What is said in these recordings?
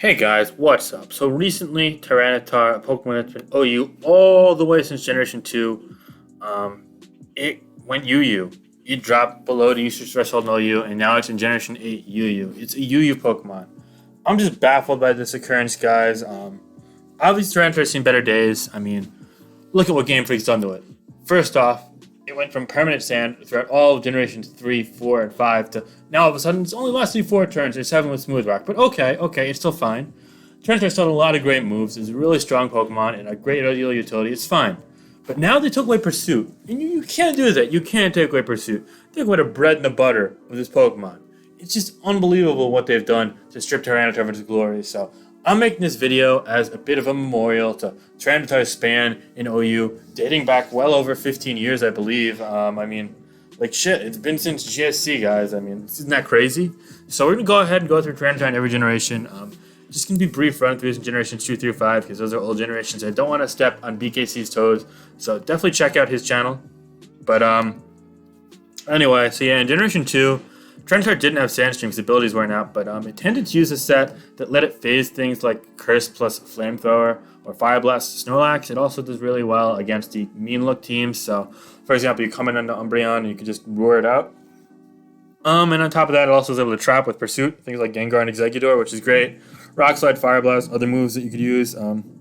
Hey guys, what's up? So recently, Tyranitar, a Pokemon that's been OU all the way since Generation 2, um, it went UU. It dropped below the usage threshold in OU, and now it's in Generation 8 UU. It's a UU Pokemon. I'm just baffled by this occurrence, guys. Obviously, Tyranitar's seen better days. I mean, look at what Game Freak's done to it. First off, it went from permanent sand throughout all of generations 3, 4, and 5 to now all of a sudden it's only lasting 4 turns. It's 7 with Smooth Rock. But okay, it's still fine. Tyranitar still had a lot of great moves. It's a really strong Pokemon and a great ideal utility. It's fine. But now they took away Pursuit. And you can't do that. You can't take away Pursuit. Take away the bread and the butter of this Pokemon. It's just unbelievable what they've done to strip Tyranitar of its glory. So I'm making this video as a bit of a memorial to Tyranitar's span in OU, dating back well over 15 years, I believe. Like shit, it's been since GSC, guys. I mean, isn't that crazy? So we're gonna go ahead and go through Tyranitar in every generation. Just gonna be brief run throughs in generations 2 through 5 because those are old generations. I don't want to step on BKC's toes, so definitely check out his channel. But anyway, so yeah, in Generation 2. Tyranitar didn't have Sandstream because abilities weren't out, but it tended to use a set that let it phase things like Curse plus Flamethrower or Fire Blast Snorlax. It also does really well against the mean look teams. So, for example, you come in onto Umbreon and you can just roar it out. And on top of that, it also is able to trap with Pursuit, things like Gengar and Exeggutor, which is great. Rock Slide, Fire Blast, other moves that you could use. And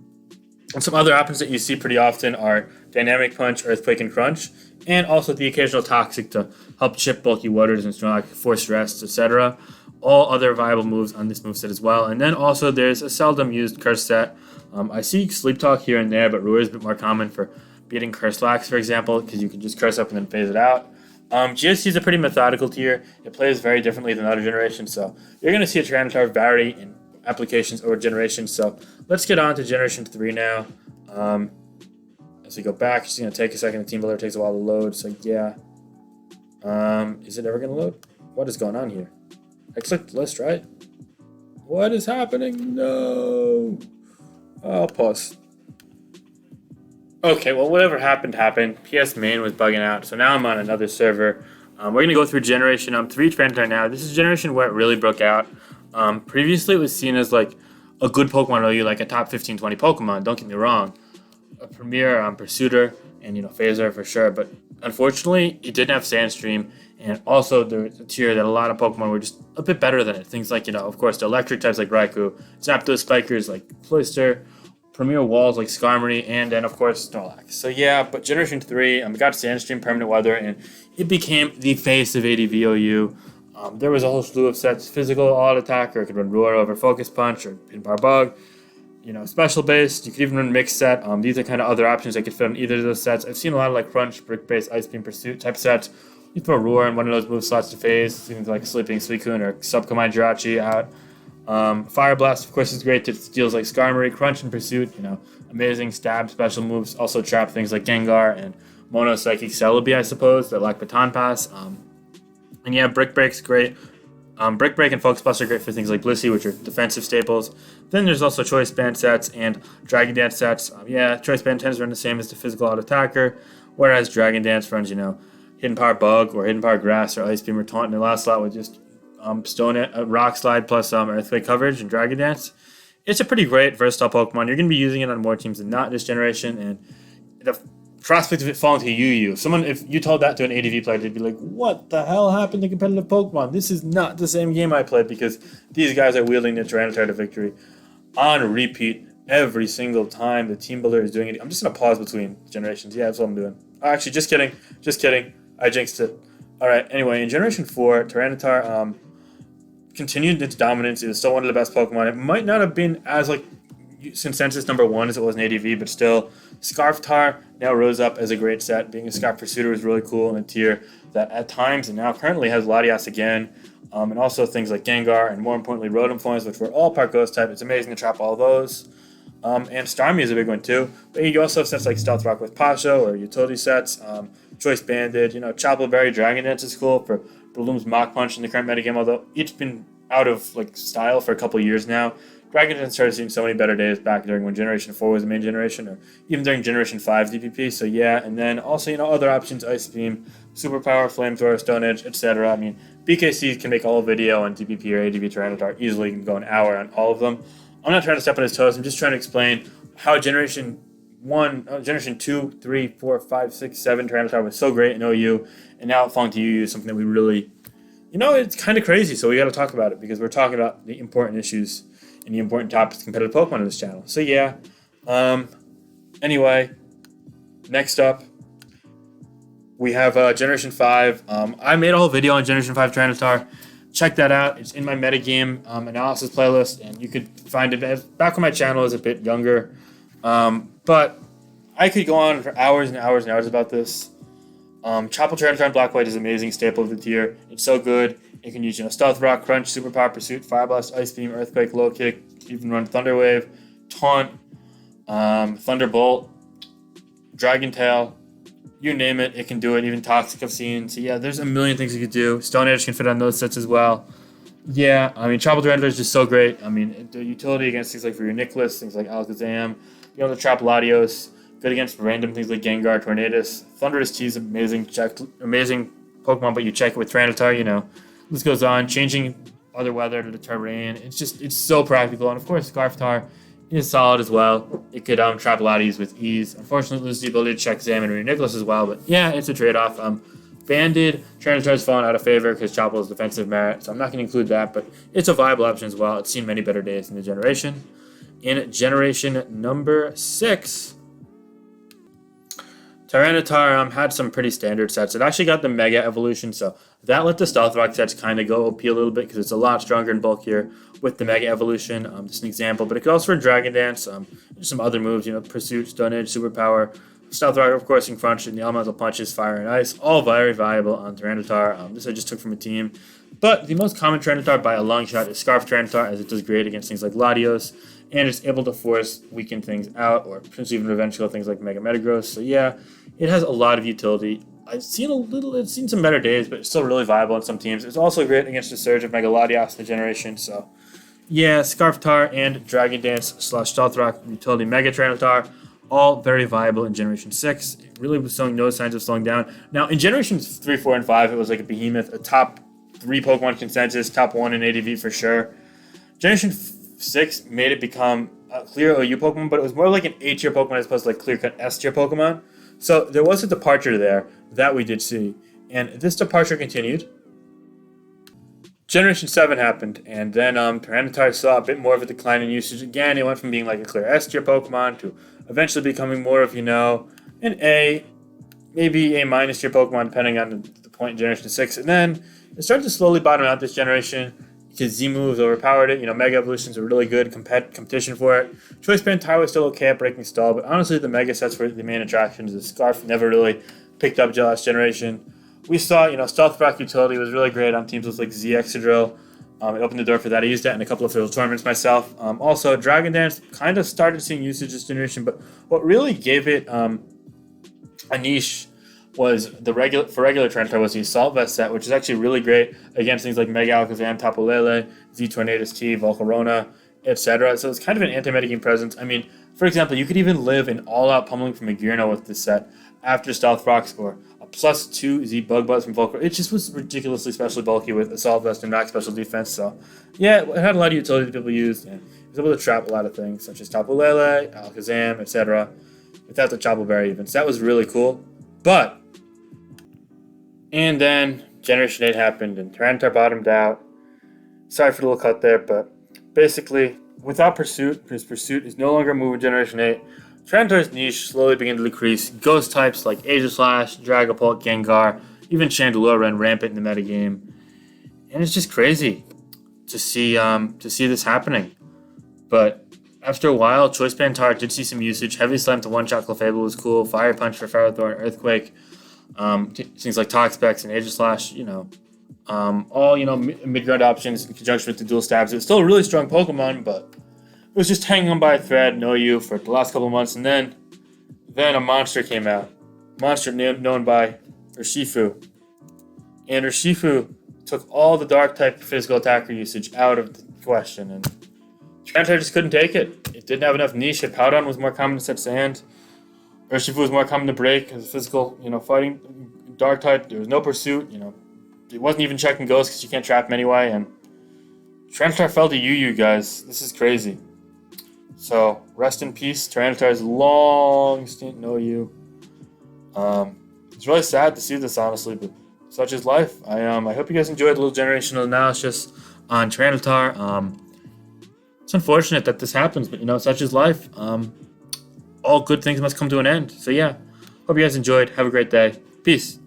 some other options that you see pretty often are Dynamic Punch, Earthquake, and Crunch, and also the occasional Toxic to help chip bulky waters and Snorlax, Force Rest, etc. All other viable moves on this moveset as well. And then also there's a seldom used Curse set. I see Sleep Talk here and there, but Roar is a bit more common for beating Curselax, for example, because you can just curse up and then phase it out. GSC is a pretty methodical tier. It plays very differently than other generations, so you're going to see a Tyranitar vary in applications over generations. So let's get on to Generation 3 now. As we go back, it's going to take a second. The team builder takes a while to load, so yeah. Is it ever going to load? What is going on here? I clicked list, right? What is happening? No. I'll pause. Okay, well, whatever happened. PS main was bugging out, so now I'm on another server. We're going to go through Generation 3 Tyranitar now. This is generation where it really broke out. Previously, it was seen as like a good Pokemon OU, like a top 15, 20 Pokemon. Don't get me wrong. A premier Pursuiter and, Phaser for sure. But unfortunately, it didn't have Sandstream. And also, there's a tier that a lot of Pokemon were just a bit better than it. Things like, of course, the electric types like Raikou, Zapdos Spikers like Cloyster, premier walls like Skarmory, and then, of course, Snorlax. So, yeah, but Generation 3, got Sandstream, Permanent Weather, and it became the face of ADV OU. There was a whole slew of sets: physical, all attack, or it could run Roar over Focus Punch or Hidden Power Bug. Special based. You could even run mixed set. These are kind of other options that could fit on either of those sets. I've seen a lot of like Crunch, Brick Base, Ice Beam Pursuit type sets. You throw Roar in one of those move slots to phase, things like Sleeping Suicune or Subcombine Jirachi out. Fire Blast, of course, is great. It deals like Skarmory, Crunch, and Pursuit. Amazing stab special moves. Also trap things like Gengar and Mono Psychic Celebi, I suppose, that lack Baton Pass. And yeah, Brick Break's great. Brick Break and Focus Blast are great for things like Blissey, which are defensive staples. Then there's also Choice Band sets and Dragon Dance sets. Choice Band tends to run the same as the physical out attacker, whereas Dragon Dance runs, Hidden Power Bug or Hidden Power Grass or Ice Beam or Taunt in the last slot with just Stone Rock Slide plus Earthquake coverage and Dragon Dance. It's a pretty great versatile Pokemon. You're going to be using it on more teams than not this generation, and the prospect of it falling to UU. If you told that to an ADV player, they'd be like, what the hell happened to competitive Pokemon? This is not the same game I played, because these guys are wielding the Tyranitar to victory on repeat every single time the team builder is doing it. I'm just going to pause between generations. Yeah, that's what I'm doing. Actually, just kidding. I jinxed it. Alright, anyway, in Generation 4, Tyranitar continued its dominance. It was still one of the best Pokemon. It might not have been as consensus number 1 as it was in ADV, but still, Scarftar now rose up as a great set. Being a Scarf Pursuiter was really cool in a tier that at times and now currently has Latias again, and also things like Gengar and more importantly Rotom forms, which were all part Ghost type. It's amazing to trap all those. And Starmie is a big one too. But you also have sets like Stealth Rock with Pasho or utility sets, Choice Banded, Chople Berry, Dragon Dance is cool for Bloom's Mach Punch in the current metagame, although it's been out of style for a couple years now. Dragon Dance started seeing so many better days back during when Generation 4 was the main generation, or even during Generation 5's DPP, so yeah, and then also, other options, Ice Beam, Superpower, Flamethrower, Stone Edge, etc. BKC can make all video on DPP or ADV Tyranitar easily. You can go an hour on all of them. I'm not trying to step on his toes. I'm just trying to explain how Generation 2, 3, 4, 5, 6, 7 Tyranitar was so great in OU, and now falling to UU is something that we really, it's kind of crazy. So we got to talk about it because we're talking about the important issues and the important topics of competitive Pokemon on this channel. So yeah. Anyway, next up, we have Generation 5. I made a whole video on Generation 5 Tyranitar. Check that out. It's in my metagame analysis playlist, and you could find it back when my channel is a bit younger. But I could go on for hours and hours and hours about this. Chople Tyranitar in Black White is an amazing staple of the tier. It's so good. It can use Stealth Rock, Crunch, Superpower, Pursuit, Fire Blast, Ice Beam, Earthquake, Low Kick, even run Thunder Wave, Taunt, Thunderbolt, Dragon Tail. You name it, it can do it. Even Toxic I've seen. So yeah, there's a million things you could do. Stone Edge can fit on those sets as well. Yeah, Chople Tyranitar is just so great. The utility against things like for your Nicholas, things like Alakazam, be able to trap Latios, good against random things like Gengar, Tornadus. Thunderous T is amazing Pokemon, but you check it with Tyranitar, This goes on, changing other weather to deter rain. It's so practical. And of course, Scarftar is solid as well. It could trap Latios with ease. Unfortunately, loses the ability to check Zam and Nicholas as well, but yeah, it's a trade-off. Banded Tyranitar's fallen out of favor because Chopel's defensive merit, so I'm not going to include that, but it's a viable option as well. It's seen many better days in the generation. In generation number 6, Tyranitar had some pretty standard sets. It actually got the Mega Evolution, so that let the Stealth Rock sets kind of go OP a little bit because it's a lot stronger and bulkier with the Mega Evolution. Just an example, but it could also for Dragon Dance, some other moves, Pursuit, Stone Edge, Superpower, Stealth Rock, of course, and Crunch, and the Elemental Punches, Fire and Ice, all very viable on Tyranitar. This I just took from a team. But the most common Tyranitar by a long shot is Scarf Tyranitar, as it does great against things like Latios, and it's able to weaken things out, or potentially even revenge kill things like Mega Metagross. So yeah, it has a lot of utility. It's seen some better days, but it's still really viable in some teams. It's also great against the surge of Mega Latios in the generation, so yeah, Scarftar and Dragon Dance / Stealth Rock utility Mega Tyranitar, all very viable in Generation 6. It really was showing no signs of slowing down. Now, in Generations 3, 4, and 5, it was like a behemoth, a top 3 Pokemon consensus, top 1 in ADV for sure. Generation 6 made it become a clear OU Pokemon, but it was more like an A-tier Pokemon as opposed to like clear-cut S-tier Pokemon. So there was a departure there that we did see, and this departure continued. Generation 7 happened, and then Tyranitar saw a bit more of a decline in usage. Again, it went from being like a clear S-tier Pokemon to eventually becoming more of, an A, maybe A- tier Pokemon, depending on the point in Generation 6. And then it started to slowly bottom out this generation because Z moves overpowered it. Mega Evolutions are really good competition for it. Choice Band Tyre was still okay at breaking stall, but honestly, the Mega sets were the main attractions. The Scarf never really picked up last generation. We saw, Stealth Rock utility was really great on teams with like Z Excadrill. It opened the door for that. I used that in a couple of field tournaments myself. Also, Dragon Dance kind of started seeing usage this generation, but what really gave it a niche was regular Tyranitar was the Assault Vest set, which is actually really great against things like Mega Alakazam, Tapu Lele, Z Tornadus T, Volcarona, etc. So it's kind of an anti-metagame presence. For example, you could even live an all-out pummeling from Magirno with this set after Stealth Rocks or a +2 Z Bug Buzz from Volcar. It just was ridiculously specially bulky with Assault Vest and Max Special Defense. So yeah, it had a lot of utility that people used, and it was able to trap a lot of things such as Tapu Lele, Alakazam, etc. without the Chople Berry even. So that was really cool. And then Generation 8 happened, and Tyranitar bottomed out. Sorry for the little cut there, but basically, without Pursuit, because Pursuit is no longer a move in Generation 8, Tyranitar's niche slowly began to decrease. Ghost types like Aegislash, Dragapult, Gengar, even Chandelure ran rampant in the metagame. And it's just crazy to see this happening. But after a while, Choice Band Tar did see some usage. Heavy Slam to one-shot Clefable was cool. Fire Punch for Ferrothorn, Earthquake. Things like Toxapex and Aegislash, all, mid-ground options in conjunction with the dual stabs. It was still a really strong Pokemon, but it was just hanging on by a thread, no U, for the last couple of months. And then a monster came out. Monster known by Urshifu. And Urshifu took all the Dark-type physical attacker usage out of the question, and Tyranitar just couldn't take it. It didn't have enough niche. Hippowdon was more common to set sand. Urshifu was more common to break as physical, fighting Dark type. There was no Pursuit, It wasn't even checking Ghosts because you can't trap him anyway. And Tyranitar fell to UU, guys. This is crazy. So rest in peace, Tyranitar's long stint. Know you. It's really sad to see this, honestly, but such is life. I hope you guys enjoyed a little generational analysis on Tyranitar. It's unfortunate that this happens, but such is life. All good things must come to an end. So yeah, hope you guys enjoyed. Have a great day. Peace.